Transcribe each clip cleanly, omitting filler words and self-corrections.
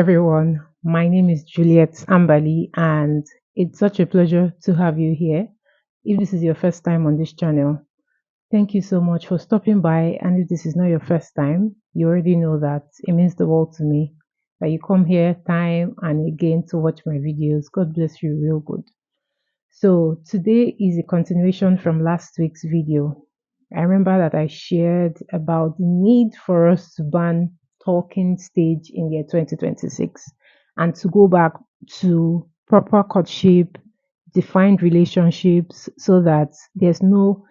everyone. My name is Juliet Ambali, and it's such a pleasure to have you here. If this is your first time on this channel, thank you so much for stopping by. And if this is not your first time, you already know that it means the world to me that you come here time and again to watch my videos. God bless you, real good. So, today is a continuation from last week's video. I remember that I shared about the need for us to ban talking stage in year 2026 and to go back to proper courtship, defined relationships so that there's no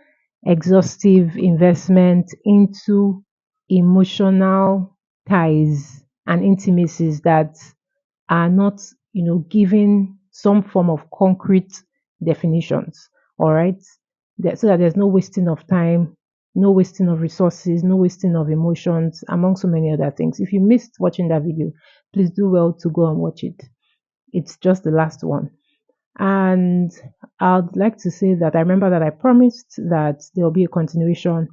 exhaustive investment into emotional ties and intimacies that are not, giving some form of concrete definitions. All right. So that there's no wasting of time, no wasting of resources, no wasting of emotions, among so many other things. If you missed watching that video, please do well to go and watch it. It's just the last one. And I'd like to say that I remember that I promised that there will be a continuation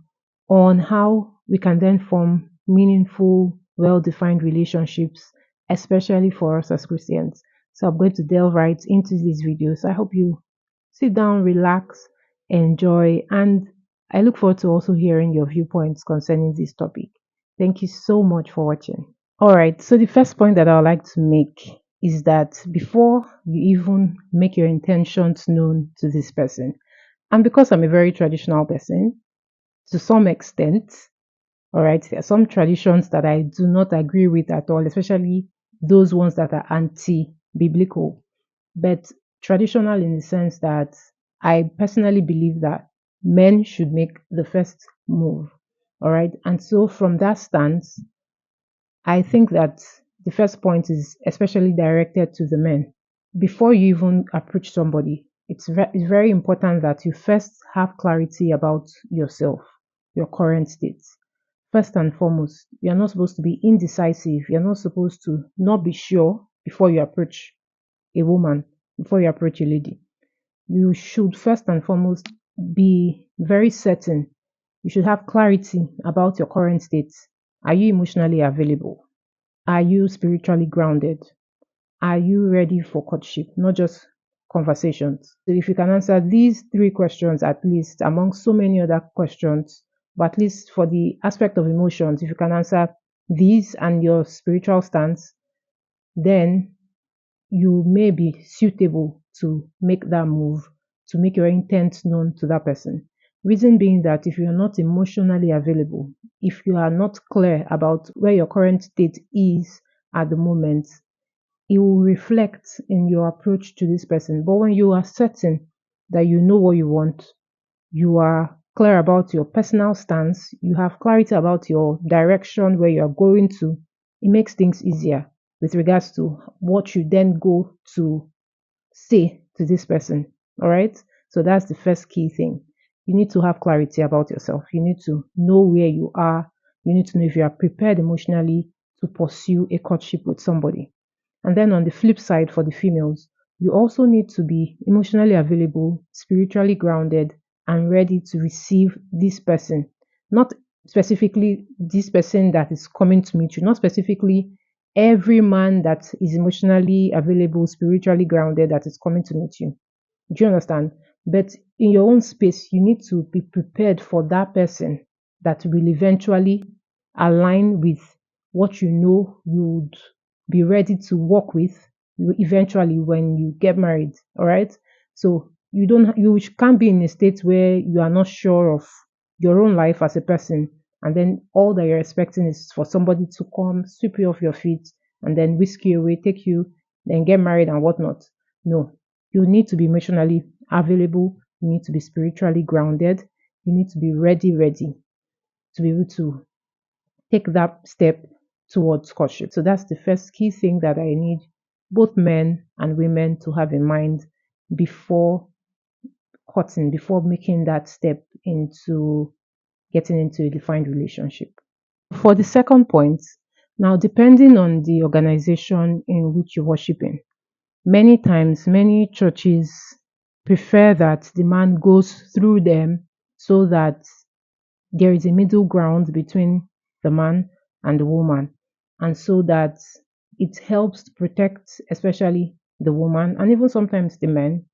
on how we can then form meaningful, well defined relationships, especially for us as Christians. So I'm going to delve right into this video. So I hope you sit down, relax, enjoy, and I look forward to also hearing your viewpoints concerning this topic. Thank you so much for watching. All right, so the first point that I would like to make is that before you even make your intentions known to this person, and because I'm a very traditional person, to some extent, all right, there are some traditions that I do not agree with at all, especially those ones that are anti biblical, but traditional in the sense that I personally believe that men should make the first move. All right, and so from that stance, I think that the first point is especially directed to the men. Before you even approach somebody, it's very important that you first have clarity about yourself, your current state. First and foremost, you're not supposed to be indecisive. You're not supposed to not be sure before you approach a woman, before you approach a lady. You should first and foremost be very certain. You should have clarity about your current state. Are you emotionally available? Are you spiritually grounded? Are you ready for courtship, not just conversations? So if you can answer these three questions, at least among so many other questions, but at least for the aspect of emotions, if you can answer these and your spiritual stance, then you may be suitable to make that move, to make your intent known to that person. Reason being that if you are not emotionally available, if you are not clear about where your current state is at the moment, it will reflect in your approach to this person. But when you are certain that you know what you want, you are clear about your personal stance, you have clarity about your direction, where you are going to, it makes things easier with regards to what you then go to say to this person. All right. So that's the first key thing. You need to have clarity about yourself. You need to know where you are. You need to know if you are prepared emotionally to pursue a courtship with somebody. And then on the flip side, for the females, you also need to be emotionally available, spiritually grounded, and ready to receive this person. Not specifically this person that is coming to meet you, not specifically every man that is emotionally available, spiritually grounded, that is coming to meet you. Do you understand? But in your own space, you need to be prepared for that person that will eventually align with what you know you would be ready to work with eventually when you get married. All right. So you can't be in a state where you are not sure of your own life as a person, and then all that you're expecting is for somebody to come, sweep you off your feet, and then whisk you away, take you, then get married and whatnot. No, you need to be emotionally available. You need to be spiritually grounded. You need to be ready to be able to take that step towards courtship. So that's the first key thing that I need both men and women to have in mind before courting, before making that step into getting into a defined relationship. For the second point, now depending on the organization in which you worship in, many times many churches prefer that the man goes through them so that there is a middle ground between the man and the woman, and so that It helps to protect, especially the woman and even sometimes the men,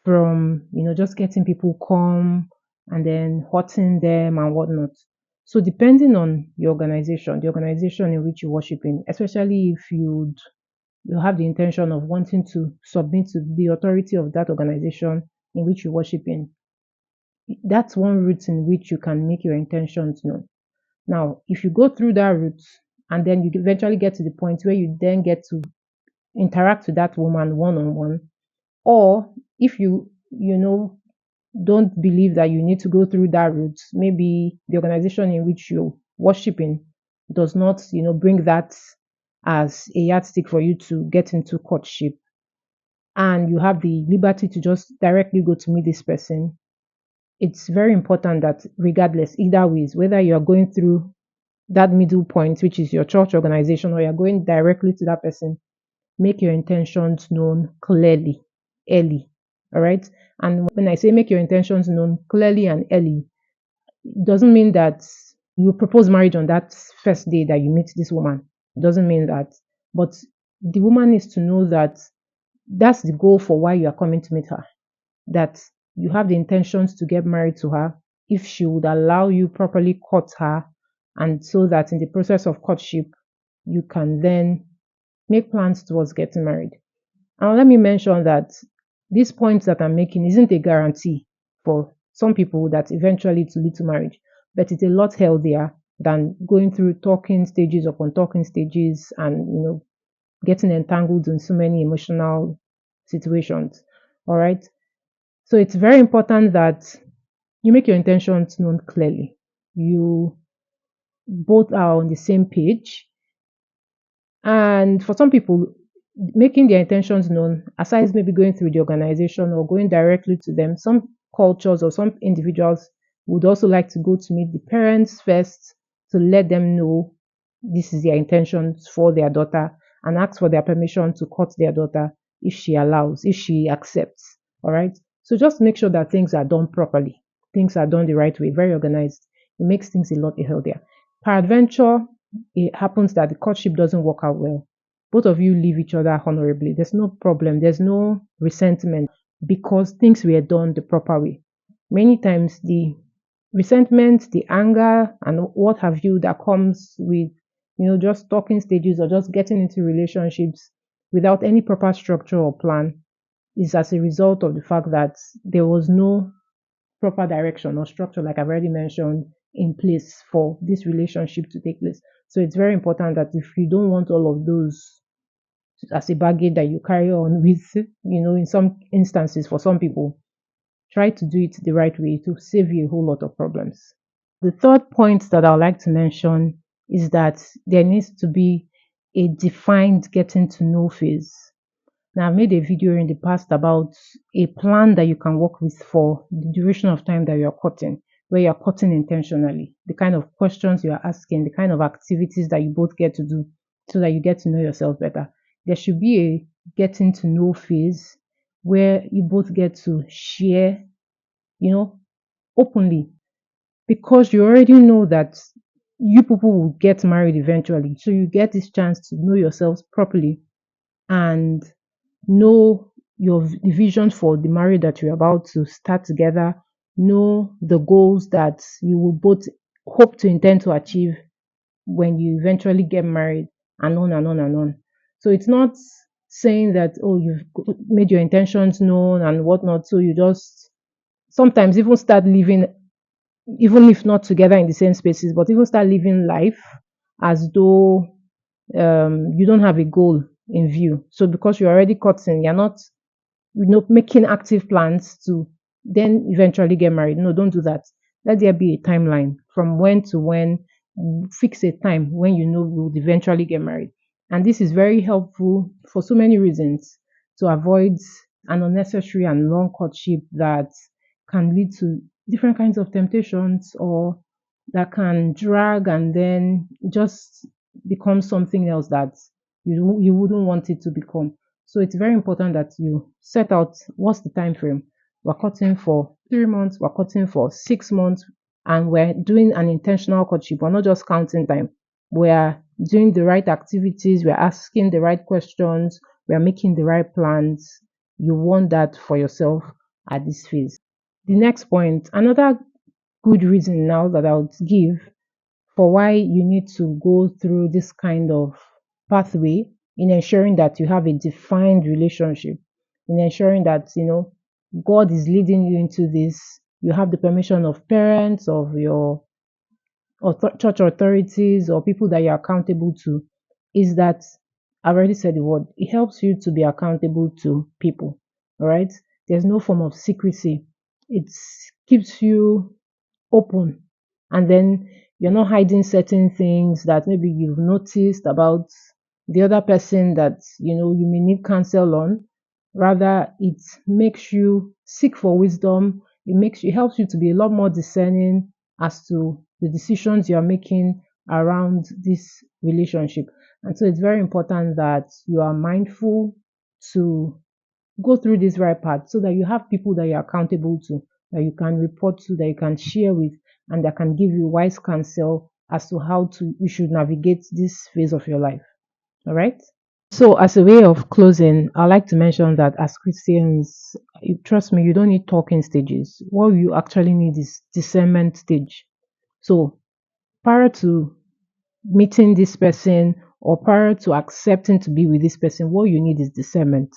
from just getting people come and then hurting them and whatnot. So depending on the organization in which you worship in, especially if you have the intention of wanting to submit to the authority of that organization in which you worship in, that's one route in which you can make your intentions known. Now, if you go through that route and then you eventually get to the point where you then get to interact with that woman one on one, or if you don't believe that you need to go through that route, maybe the organization in which you're worshiping does not bring that as a yardstick for you to get into courtship, and you have the liberty to just directly go to meet this person. It's very important that regardless, either ways, whether you're going through that middle point, which is your church organization, or you're going directly to that person, make your intentions known clearly, early. All right. And when I say make your intentions known clearly and early, it doesn't mean that you propose marriage on that first day that you meet this woman. It doesn't mean that. But the woman needs to know that that's the goal for why you are coming to meet her. That you have the intentions to get married to her if she would allow you properly court her, and so that in the process of courtship you can then make plans towards getting married. And let me mention that these points that I'm making isn't a guarantee for some people that eventually to lead to marriage, but it's a lot healthier than going through talking stages upon talking stages and getting entangled in so many emotional situations. All right. So it's very important that you make your intentions known clearly. You both are on the same page. And for some people, making their intentions known, aside maybe going through the organization or going directly to them, some cultures or some individuals would also like to go to meet the parents first to let them know this is their intentions for their daughter, and ask for their permission to court their daughter if she allows, if she accepts. All right. So just make sure that things are done properly, things are done the right way, very organized. It makes things a lot healthier. Peradventure, it happens that the courtship doesn't work out well. Both of you leave each other honorably. There's no problem, there's no resentment because things were done the proper way. Many times, the resentment, the anger, and what have you that comes with just talking stages or just getting into relationships without any proper structure or plan is as a result of the fact that there was no proper direction or structure, like I've already mentioned, in place for this relationship to take place. So it's very important that if you don't want all of those as a baggage that you carry on with, in some instances, for some people, try to do it the right way to save you a whole lot of problems. The third point that I would like to mention is that there needs to be a defined getting to know phase. Now, I've made a video in the past about a plan that you can work with for the duration of time that you're courting, where you're courting intentionally, the kind of questions you're asking, the kind of activities that you both get to do so that you get to know yourself better. There should be a getting to know phase where you both get to share, you know, openly, because you already know that you people will get married eventually. So you get this chance to know yourselves properly and know the vision for the marriage that you're about to start together, know the goals that you will both hope to intend to achieve when you eventually get married, and on and on and on. So it's not saying that, oh, you've made your intentions known and whatnot, so you just sometimes even start living, even if not together in the same spaces, but even start living life as though you don't have a goal in view. So because you're already cutting, you're not making active plans to then eventually get married. No, don't do that. Let there be a timeline from when to when. Fix a time when you know you would eventually get married. And this is very helpful for so many reasons, to avoid an unnecessary and long courtship that can lead to different kinds of temptations, or that can drag and then just become something else that you wouldn't want it to become. So it's very important that you set out what's the time frame. We're cutting for 3 months, we're cutting for 6 months, and we're doing an intentional courtship. We're not just counting time. We're doing the right activities, we're asking the right questions, we're making the right plans. You want that for yourself at this phase. The next point, another good reason now that I would give for why you need to go through this kind of pathway in ensuring that you have a defined relationship, in ensuring that God is leading you into this. You have the permission of parents, of your church authorities, or people that you're accountable to. Is that I've already said the word. It helps you to be accountable to people. All right. There's no form of secrecy. It keeps you open, and then you're not hiding certain things that maybe you've noticed about the other person that you may need counsel on. Rather, it makes you seek for wisdom. It helps you to be a lot more discerning as to the decisions you're making around this relationship. And so it's very important that you are mindful to go through this right path so that you have people that you're accountable to, that you can report to, that you can share with, and that can give you wise counsel as to how to you should navigate this phase of your life. All right. So, as a way of closing, I like to mention that as Christians, trust me, you don't need talking stages. What you actually need is discernment stage. So, prior to meeting this person or prior to accepting to be with this person, what you need is discernment.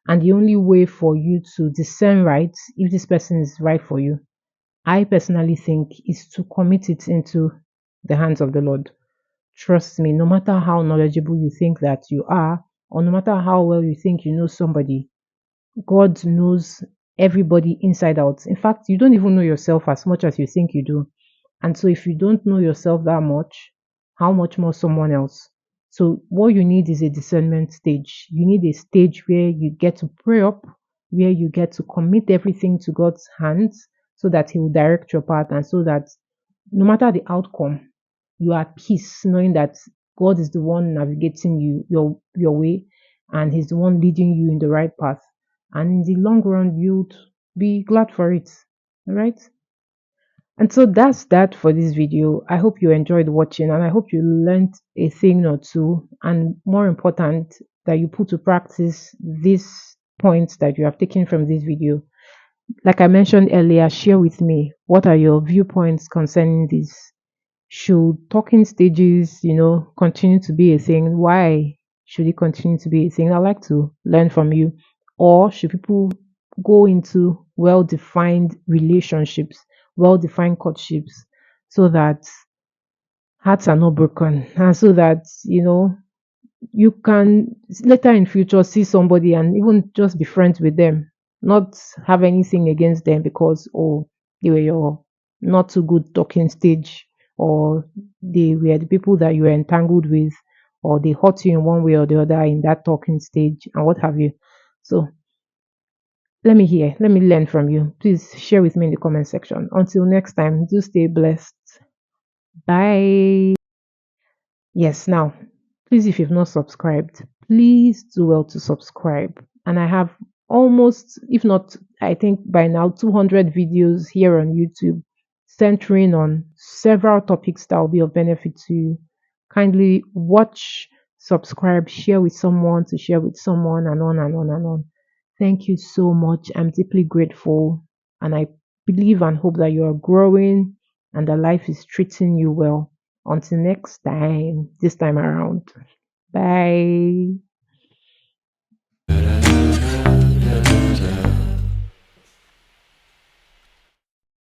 And the only way for you to discern right, if this person is right for you, I personally think, is to commit it into the hands of the Lord. Trust me, no matter how knowledgeable you think that you are, or no matter how well you think you know somebody, God knows everybody inside out. In fact, you don't even know yourself as much as you think you do. And so, if you don't know yourself that much, how much more someone else? So, what you need is a discernment stage. You need a stage where you get to pray up, where you get to commit everything to God's hands so that He will direct your path, and so that no matter the outcome, you are at peace knowing that God is the one navigating your way, and He's the one leading you in the right path. And in the long run, you'd be glad for it. All right. And so that's that for this video. I hope you enjoyed watching, and I hope you learned a thing or two, and more important, that you put to practice these points that you have taken from this video. Like I mentioned earlier, share with me what are your viewpoints concerning this. Should talking stages, continue to be a thing? Why should it continue to be a thing? I'd like to learn from you. Or should people go into well defined relationships, well defined courtships, so that hearts are not broken, and so that you can later in future see somebody and even just be friends with them, not have anything against them because they were your not too good talking stage, or they were the people that you were entangled with, or they hurt you in one way or the other in that talking stage, and what have you. So let me learn from you. Please share with me in the comment section. Until next time, do stay blessed. Bye. Yes, now, please, if you've not subscribed, please do well to subscribe. And I have almost, if not, I think by now, 200 videos here on YouTube centering on several topics that will be of benefit to you. Kindly watch, subscribe, share with someone, to share with someone, and on and on and on. Thank you so much. I'm deeply grateful, and I believe and hope that you are growing and that life is treating you well. Until next time, this time around. Bye.